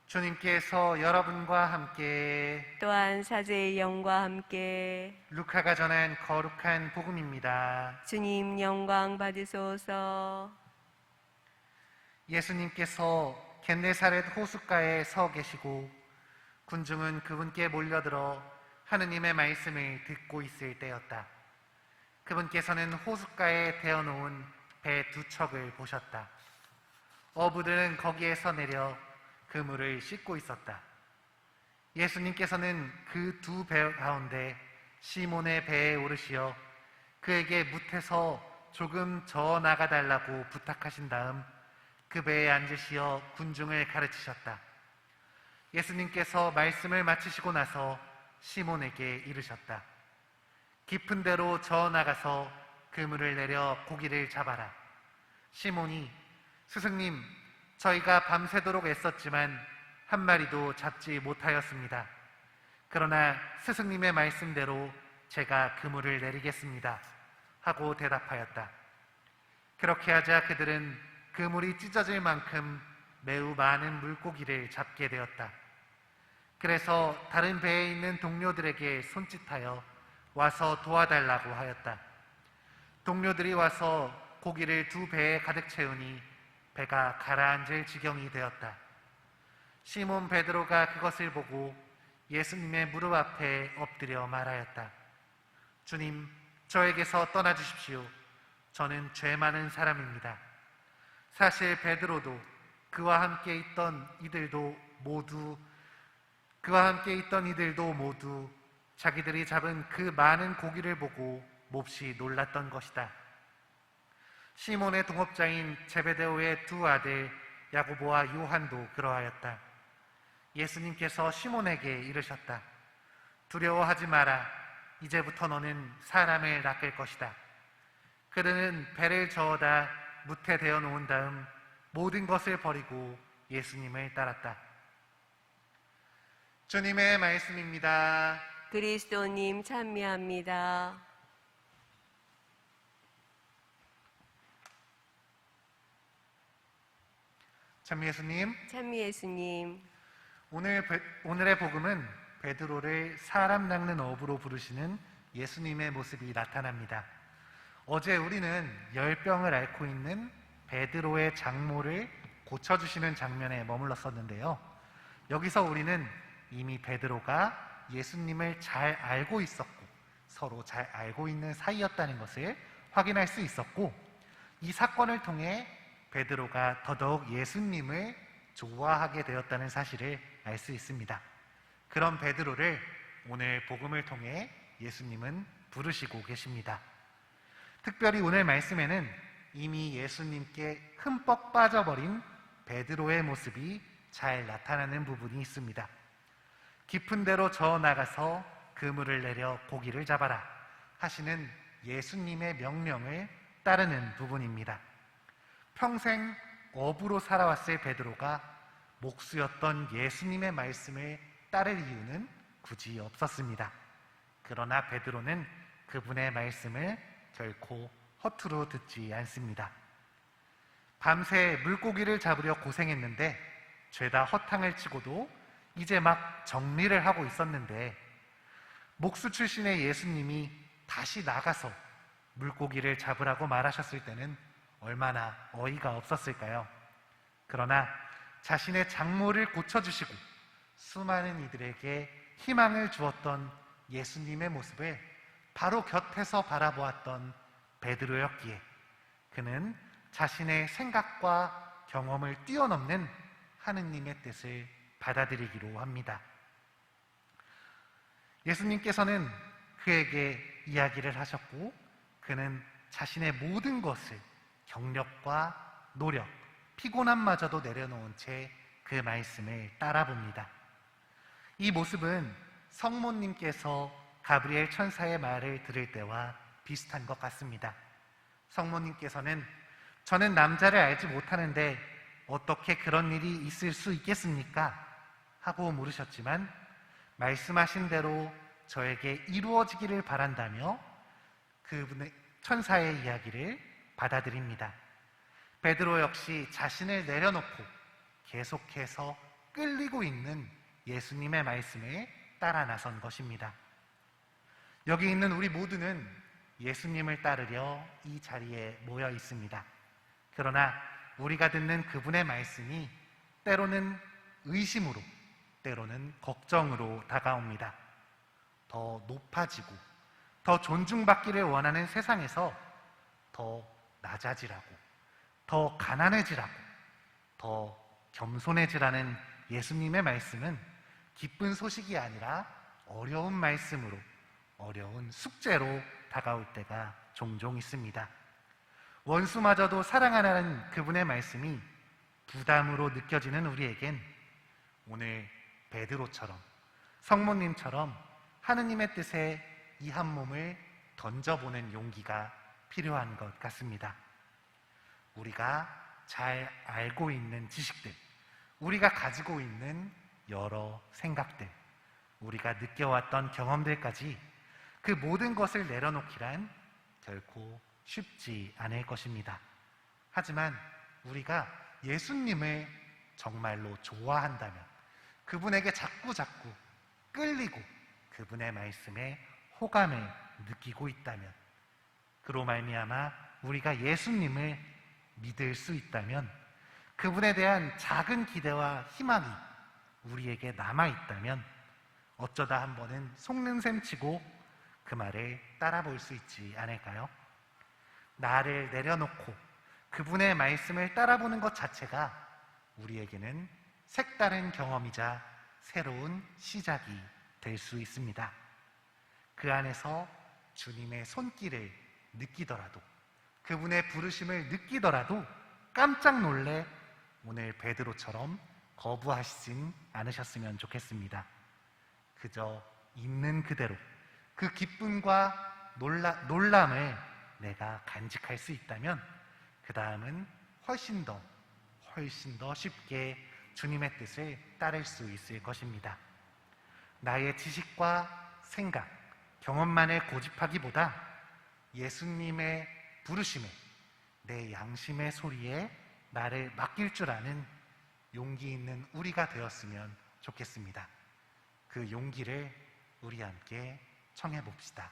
주님께서 여러분과 함께 또한 사제의 영과 함께 루카가 전한 거룩한 복음입니다. 주님 영광 받으소서. 예수님께서 겟네사렛 호숫가에 서 계시고 군중은 그분께 몰려들어 하느님의 말씀을 듣고 있을 때였다. 그분께서는 호숫가에 대어놓은 배 두 척을 보셨다. 어부들은 거기에서 내려 그 물을 씻고 있었다. 예수님께서는 그 두 배 가운데 시몬의 배에 오르시어 그에게 무태서 조금 저 나가달라고 부탁하신 다음 그 배에 앉으시어 군중을 가르치셨다. 예수님께서 말씀을 마치시고 나서 시몬에게 이르셨다. 깊은 데로 저 나가서 그물을 내려 고기를 잡아라. 시몬이 스승님, 저희가 밤새도록 애썼지만 한 마리도 잡지 못하였습니다. 그러나 스승님의 말씀대로 제가 그물을 내리겠습니다 하고 대답하였다. 그렇게 하자 그들은 그물이 찢어질 만큼 매우 많은 물고기를 잡게 되었다. 그래서 다른 배에 있는 동료들에게 손짓하여 와서 도와달라고 하였다. 동료들이 와서 고기를 두 배에 가득 채우니 배가 가라앉을 지경이 되었다. 시몬 베드로가 그것을 보고 예수님의 무릎 앞에 엎드려 말하였다. 주님, 저에게서 떠나주십시오. 저는 죄 많은 사람입니다. 사실 베드로도 그와 함께 있던 이들도 모두 자기들이 잡은 그 많은 고기를 보고 몹시 놀랐던 것이다. 시몬의 동업자인 제베데오의 두 아들 야고보와 요한도 그러하였다. 예수님께서 시몬에게 이르셨다. 두려워하지 마라. 이제부터 너는 사람을 낚을 것이다. 그들은 배를 저어다 무태 대어 놓은 다음 모든 것을 버리고 예수님을 따랐다. 주님의 말씀입니다. 그리스도님 찬미합니다. 참 예수님, 찬미 예수님. 오늘의 복음은 베드로를 사람 낚는 어부로 부르시는 예수님의 모습이 나타납니다. 어제 우리는 열병을 앓고 있는 베드로의 장모를 고쳐주시는 장면에 머물렀었는데요. 여기서 우리는 이미 베드로가 예수님을 잘 알고 있었고 서로 잘 알고 있는 사이였다는 것을 확인할 수 있었고, 이 사건을 통해 베드로가 더더욱 예수님을 좋아하게 되었다는 사실을 알 수 있습니다. 그런 베드로를 오늘 복음을 통해 예수님은 부르시고 계십니다. 특별히 오늘 말씀에는 이미 예수님께 흠뻑 빠져버린 베드로의 모습이 잘 나타나는 부분이 있습니다. 깊은 데로 저 나가서 그물을 내려 고기를 잡아라 하시는 예수님의 명령을 따르는 부분입니다. 평생 어부로 살아왔을 베드로가 목수였던 예수님의 말씀을 따를 이유는 굳이 없었습니다. 그러나 베드로는 그분의 말씀을 결코 허투루 듣지 않습니다. 밤새 물고기를 잡으려 고생했는데 죄다 허탕을 치고도 이제 막 정리를 하고 있었는데 목수 출신의 예수님이 다시 나가서 물고기를 잡으라고 말하셨을 때는 얼마나 어이가 없었을까요? 그러나 자신의 장모를 고쳐주시고 수많은 이들에게 희망을 주었던 예수님의 모습을 바로 곁에서 바라보았던 베드로였기에 그는 자신의 생각과 경험을 뛰어넘는 하느님의 뜻을 받아들이기로 합니다. 예수님께서는 그에게 이야기를 하셨고 그는 자신의 모든 것을 경력과 노력, 피곤함마저도 내려놓은 채 그 말씀을 따라봅니다. 이 모습은 성모님께서 가브리엘 천사의 말을 들을 때와 비슷한 것 같습니다. 성모님께서는 저는 남자를 알지 못하는데 어떻게 그런 일이 있을 수 있겠습니까? 하고 물으셨지만 말씀하신 대로 저에게 이루어지기를 바란다며 그분의 천사의 이야기를 받아들입니다. 베드로 역시 자신을 내려놓고 계속해서 끌리고 있는 예수님의 말씀에 따라 나선 것입니다. 여기 있는 우리 모두는 예수님을 따르려 이 자리에 모여 있습니다. 그러나 우리가 듣는 그분의 말씀이 때로는 의심으로, 때로는 걱정으로 다가옵니다. 더 높아지고 더 존중받기를 원하는 세상에서 더 낮아지라고, 더 가난해지라고, 더 겸손해지라는 예수님의 말씀은 기쁜 소식이 아니라 어려운 말씀으로, 어려운 숙제로 다가올 때가 종종 있습니다. 원수마저도 사랑하라는 그분의 말씀이 부담으로 느껴지는 우리에겐 오늘 베드로처럼, 성모님처럼 하느님의 뜻에 이 한 몸을 던져보는 용기가 필요한 것 같습니다. 우리가 잘 알고 있는 지식들, 우리가 가지고 있는 여러 생각들, 우리가 느껴왔던 경험들까지 그 모든 것을 내려놓기란 결코 쉽지 않을 것입니다. 하지만 우리가 예수님을 정말로 좋아한다면, 그분에게 자꾸 끌리고 그분의 말씀에 호감을 느끼고 있다면, 그로 말미암아 우리가 예수님을 믿을 수 있다면, 그분에 대한 작은 기대와 희망이 우리에게 남아있다면 어쩌다 한 번은 속는 셈 치고 그 말을 따라 볼 수 있지 않을까요? 나를 내려놓고 그분의 말씀을 따라보는 것 자체가 우리에게는 색다른 경험이자 새로운 시작이 될 수 있습니다. 그 안에서 주님의 손길을 느끼더라도, 그분의 부르심을 느끼더라도 깜짝 놀래 오늘 베드로처럼 거부하시진 않으셨으면 좋겠습니다. 그저 있는 그대로 그 기쁨과 놀람을 내가 간직할 수 있다면 그 다음은 훨씬 더 쉽게 주님의 뜻을 따를 수 있을 것입니다. 나의 지식과 생각, 경험만을 고집하기보다 예수님의 부르심에, 내 양심의 소리에 나를 맡길 줄 아는 용기 있는 우리가 되었으면 좋겠습니다. 그 용기를 우리 함께 청해 봅시다.